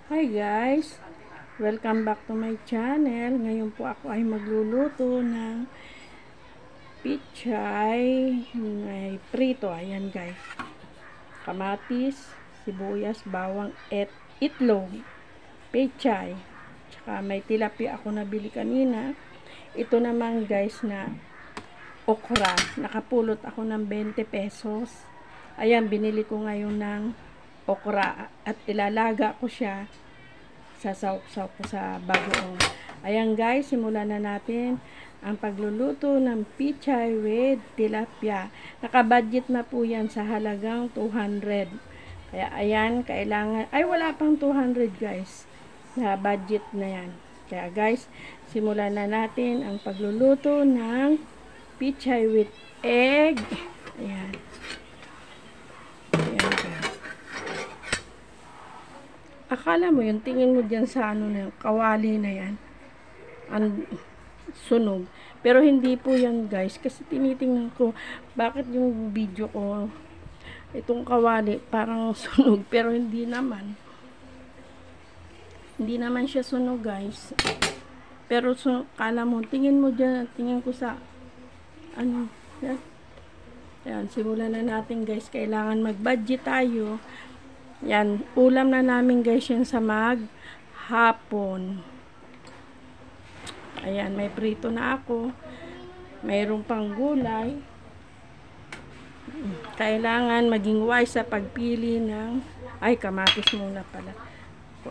Hi guys! Welcome back to my channel. Ngayon po ako ay magluluto ng pichay. May prito. Ayan guys. Kamatis, sibuyas, bawang, itlog, pichay. Tsaka may tilapia ako nabili kanina. Ito naman guys na okra. Nakapulot ako ng 20 pesos. Ayan, binili ko ngayon ng okra at ilalaga ko siya, sasawk-sawk ko sa bagoong. Ayan guys, simulan na natin ang pagluluto ng pichay with tilapia. Nakabudget na po yan sa halagang 200. Kaya ayan, kailangan, ay wala pang 200 guys, na budget na yan. Kaya guys, simulan na natin ang pagluluto ng pichay with egg. Ayan. Ayan guys. Akala mo yung tingin mo dyan sa ano na yung kawali na yan, ang sunog. Pero hindi po yan guys, kasi tinitingnan ko bakit yung video ko itong kawali parang sunog, pero hindi naman siya sunog guys. Pero kala mo, tingin mo dyan, tingin ko sa ano yan. Ayan, simulan na natin guys. Kailangan mag-budget tayo. Yan, ulam na namin guys yan sa maghapon. Ayan, may prito na ako. Mayroon pang gulay. Kailangan maging wise sa pagpili ng, ay kamatis muna pala.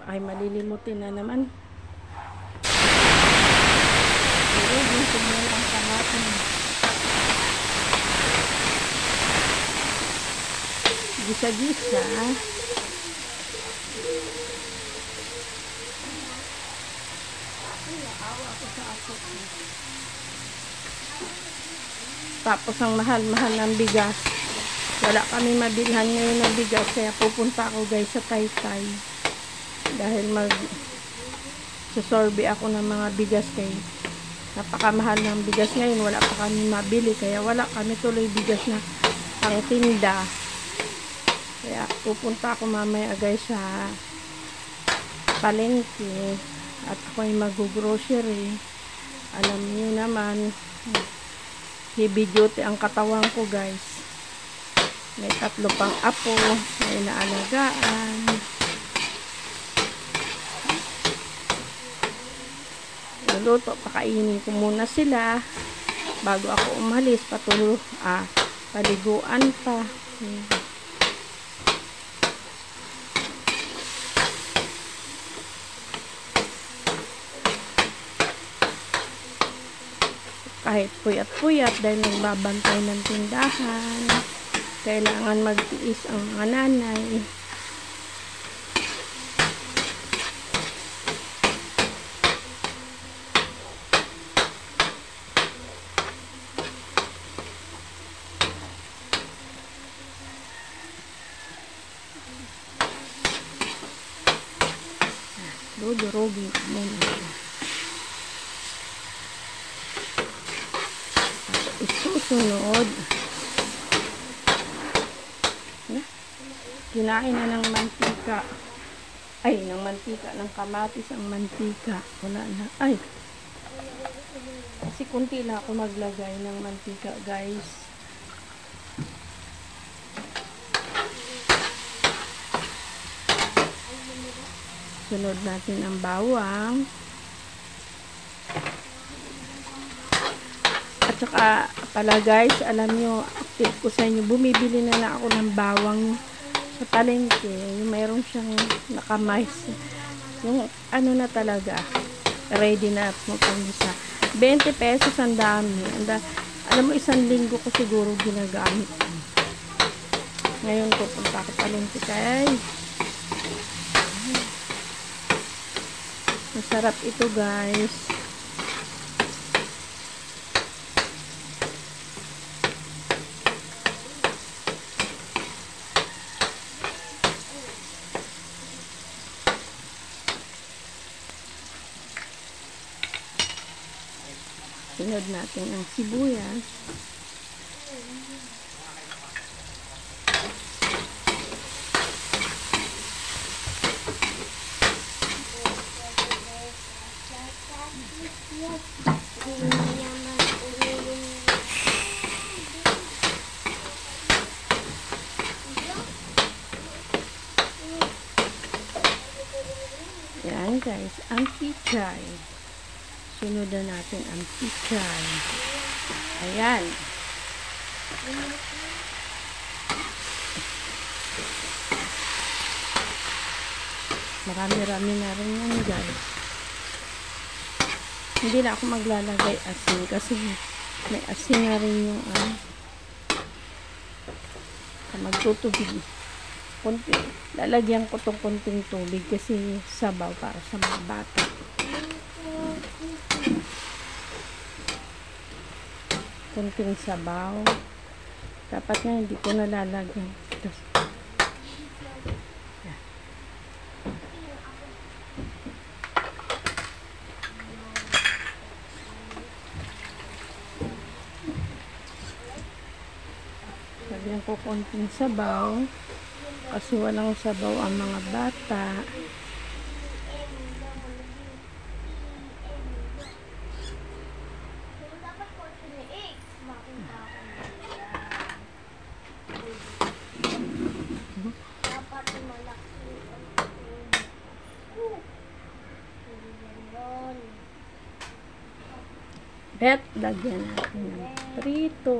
Ay malilimutin na naman. Pero gusto mo ang kamatis. Gisa-gisa. Tapos ang mahal-mahal ng bigas. Wala kami mabilhan ngayon ng bigas, kaya pupunta ako guys sa Taytay. Dahil susorbe ako ng mga bigas, kay napakamahal ng bigas ngayon. Wala pa kami mabili, kaya wala kami tuloy bigas na pang tinda. Kaya pupunta ako mamaya guys sa palengke at ako ay mag-grocery. Alam niyo naman, heavy duty ang katawan ko guys. May 3 pang apo na inaalagaan. Luluto, pakainin ko muna sila bago ako umalis. Paliguan pa. Kahit puyat-puyat dahil nagbabantay ng tindahan, kailangan magtiis ang mga nanay. Dudurugin ko muna. Isusunod, kinain na ng mantika, ng kamatis ang mantika. Wala na, kasi kunti lang ako maglagay ng mantika guys. Sunod natin ang bawang. At saka pala guys, alam nyo, tip ko sa inyo, bumibili na ako ng bawang sa palengke. Yung mayroon siyang nakamais. Yung ano na talaga, ready na magpangisa. 20 pesos ang dami. Alam mo, 1 linggo ko siguro ginagamit. Ngayon pupunta ko palengke guys. Masarap ito guys. Sunod natin ang sibuyas. Yan guys, ang pichay. Sunod na natin ang pichay. Ayan. Marami-rami na rin yan guys. Hindi na ako maglalagay asin kasi may asin na rin yung magtutubig. Lalagyan ko itong konting tubig kasi sabaw para sa mga bata. Konting sabaw. Dapat nga hindi ko nalalagyan. Lagyan ko konting sabaw kasi walang sabaw ang mga bata. At lagyan natin ng prito.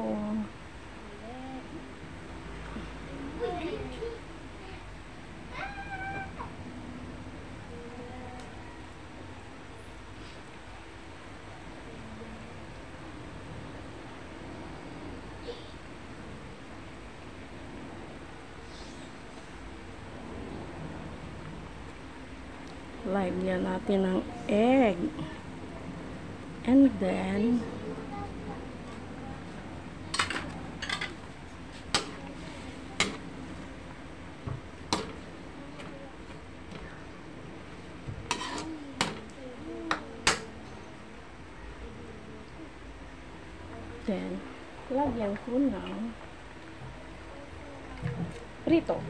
Lagyan natin ng egg. And then lagyan ko ng prito.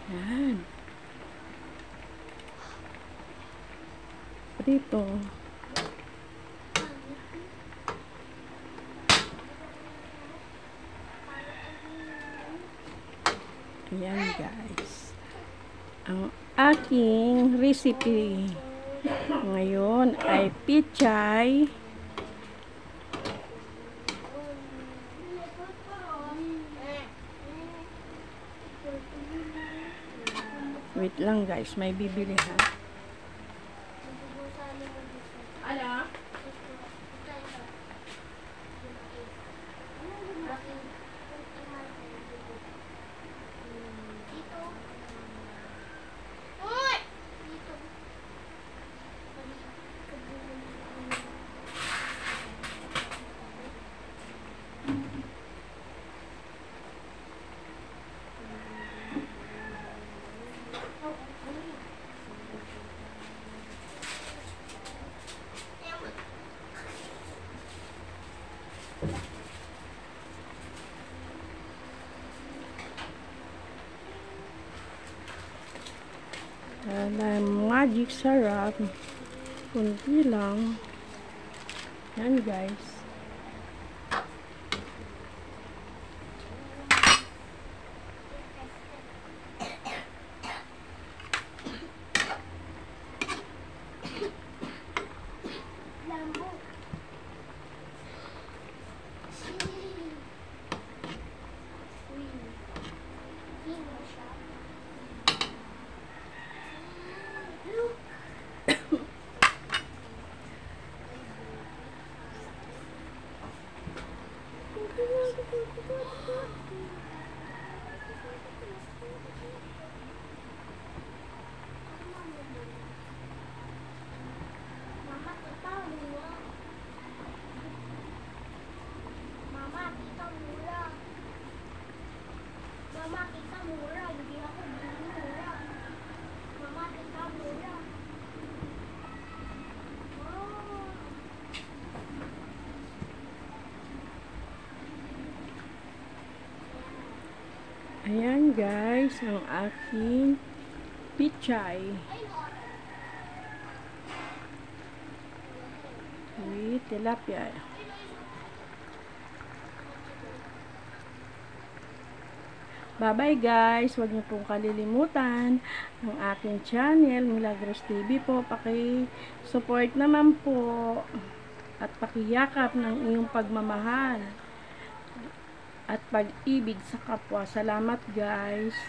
Yan. Prito. Ayan guys. Ang aking recipe ngayon ay pichay. Wait lang guys, may bibili ha. Ano? Magic sarap. Kunti lang. Yan guys. Ayan guys, ang aking pichay with tilapia. Bye-bye guys. Huwag niyo pong kalilimutan ang aking channel, Milagros TV po. Paki-support naman po at pakiyakap ng iyong pagmamahal at pag-ibig sa kapwa. Salamat guys.